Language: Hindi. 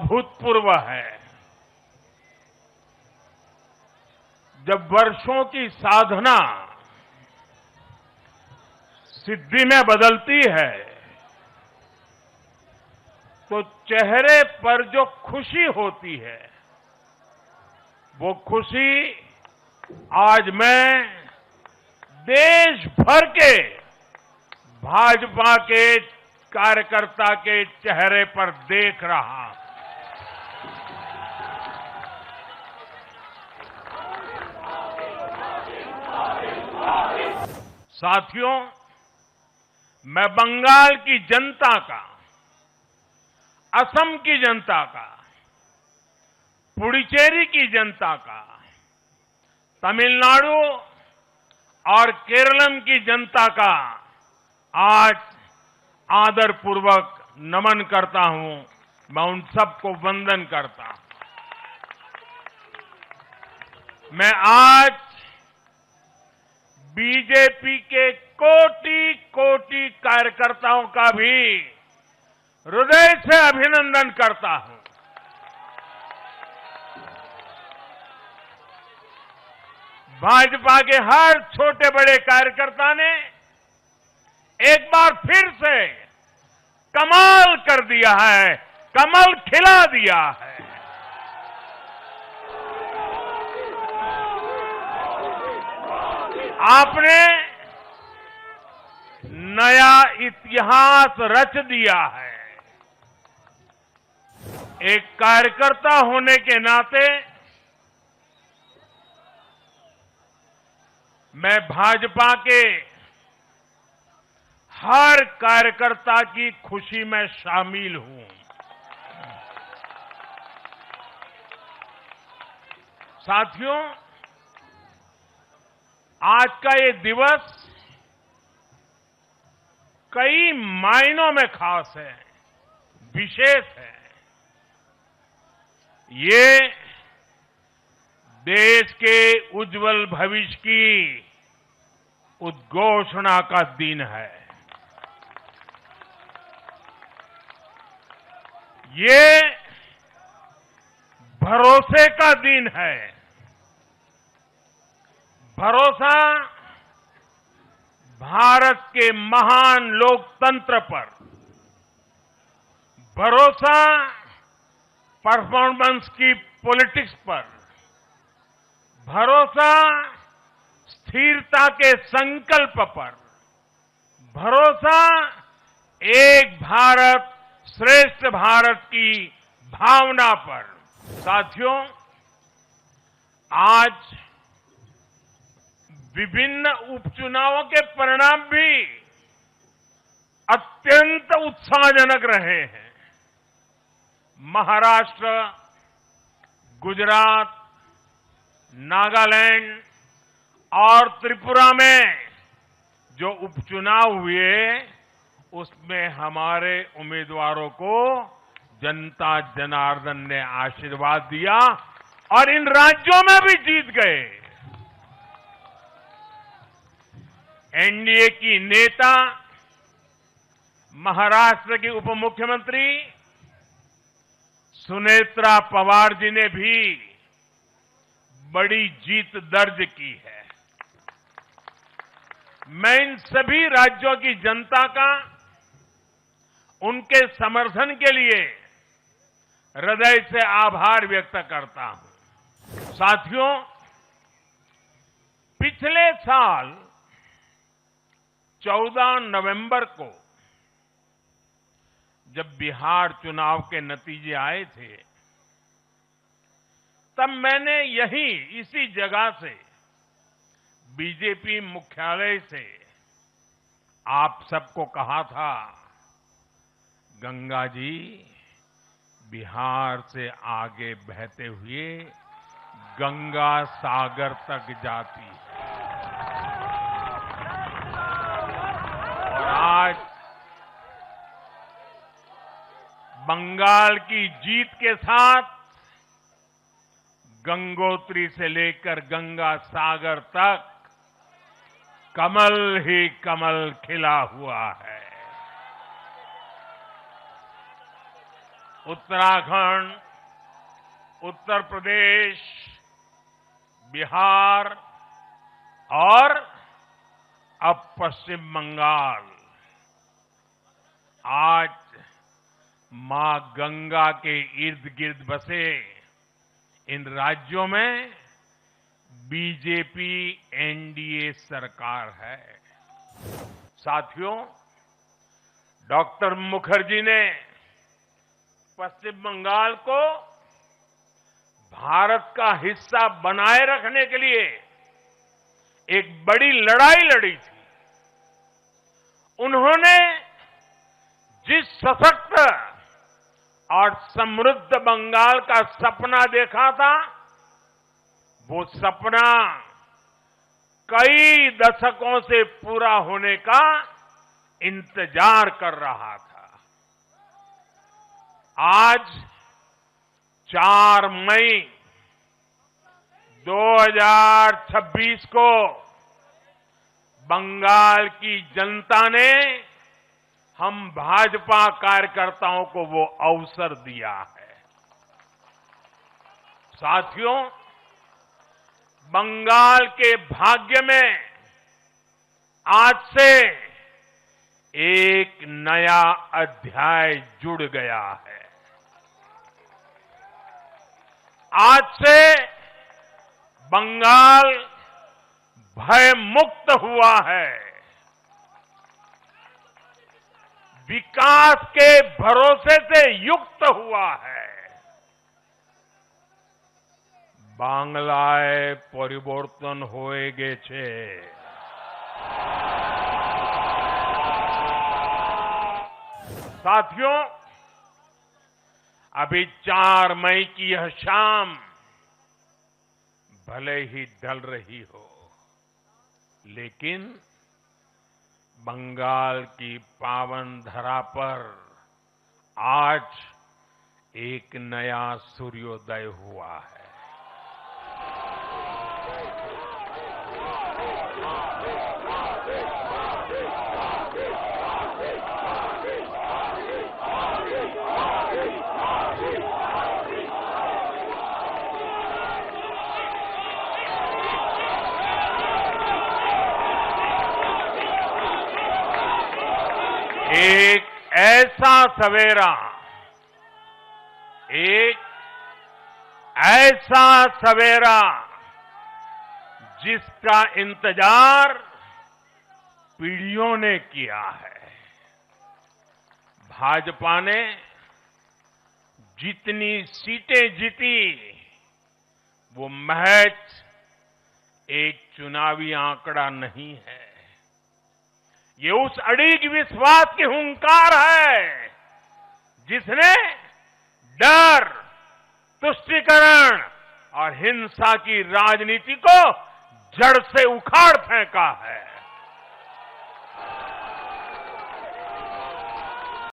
भूतपूर्व है। जब वर्षों की साधना सिद्धि में बदलती है तो चेहरे पर जो खुशी होती है वो खुशी आज मैं देश भर के भाजपा के कार्यकर्ता के चेहरे पर देख रहा हूं। साथियों, मैं बंगाल की जनता का, असम की जनता का, पुडुचेरी की जनता का, तमिलनाडु और केरलम की जनता का आज आदरपूर्वक नमन करता हूं। मैं उन सबको वंदन करता हूं। मैं आज बीजेपी के कोटि कोटि कार्यकर्ताओं का भी हृदय से अभिनंदन करता हूं। भाजपा के हर छोटे बड़े कार्यकर्ता ने एक बार फिर से कमाल कर दिया है, कमल खिला दिया है। आपने नया इतिहास रच दिया है। एक कार्यकर्ता होने के नाते मैं भाजपा के हर कार्यकर्ता की खुशी में शामिल हूं। साथियों, आज का ये दिवस कई मायनों में खास है, विशेष है। ये देश के उज्जवल भविष्य की उद्घोषणा का दिन है। ये भरोसे का दिन है। भरोसा भारत के महान लोकतंत्र पर, भरोसा परफॉर्मेंस की पॉलिटिक्स पर, भरोसा स्थिरता के संकल्प पर, भरोसा एक भारत श्रेष्ठ भारत की भावना पर। साथियों, आज विभिन्न उपचुनावों के परिणाम भी अत्यंत उत्साहजनक रहे हैं। महाराष्ट्र, गुजरात, नागालैंड और त्रिपुरा में जो उपचुनाव हुए उसमें हमारे उम्मीदवारों को जनता जनार्दन ने आशीर्वाद दिया और इन राज्यों में भी जीत गए। एनडीए की नेता महाराष्ट्र की उप मुख्यमंत्री सुनेत्रा पवार जी ने भी बड़ी जीत दर्ज की है। मैं इन सभी राज्यों की जनता का उनके समर्थन के लिए हृदय से आभार व्यक्त करता हूं। साथियों, पिछले साल 14 नवंबर को जब बिहार चुनाव के नतीजे आए थे तब मैंने इसी जगह से बीजेपी मुख्यालय से आप सबको कहा था, गंगा जी बिहार से आगे बहते हुए गंगा सागर तक जाती है। और आज बंगाल की जीत के साथ गंगोत्री से लेकर गंगा सागर तक कमल ही कमल खिला हुआ है। उत्तराखंड, उत्तर प्रदेश, बिहार और अब पश्चिम बंगाल आज मां गंगा के इर्द गिर्द बसे इन राज्यों में बीजेपी एनडीए सरकार है। साथियों, डॉक्टर मुखर्जी ने पश्चिम बंगाल को भारत का हिस्सा बनाए रखने के लिए एक बड़ी लड़ाई लड़ी थी। उन्होंने जिस सशक्त और समृद्ध बंगाल का सपना देखा था, वो सपना कई दशकों से पूरा होने का इंतजार कर रहा था। आज 4 मई 2026 को बंगाल की जनता ने हम भाजपा कार्यकर्ताओं को वो अवसर दिया है। साथियों, बंगाल के भाग्य में आज से एक नया अध्याय जुड़ गया है। आज से बंगाल भय मुक्त हुआ है। विकास के भरोसे से युक्त हुआ है। बांग्लाয় परिवर्तन হয়ে গেছে। साथियों, अभी 4 मई की यह शाम भले ही ढल रही हो, लेकिन बंगाल की पावन धरा पर आज एक नया सूर्योदय हुआ है। एक ऐसा सवेरा जिसका इंतजार पीढ़ियों ने किया है। भाजपा ने जितनी सीटें जीती, वो महज एक चुनावी आंकड़ा नहीं है। ये उस अड़िग विश्वास की हुंकार है जिसने डर, तुष्टीकरण और हिंसा की राजनीति को जड़ से उखाड़ फेंका है।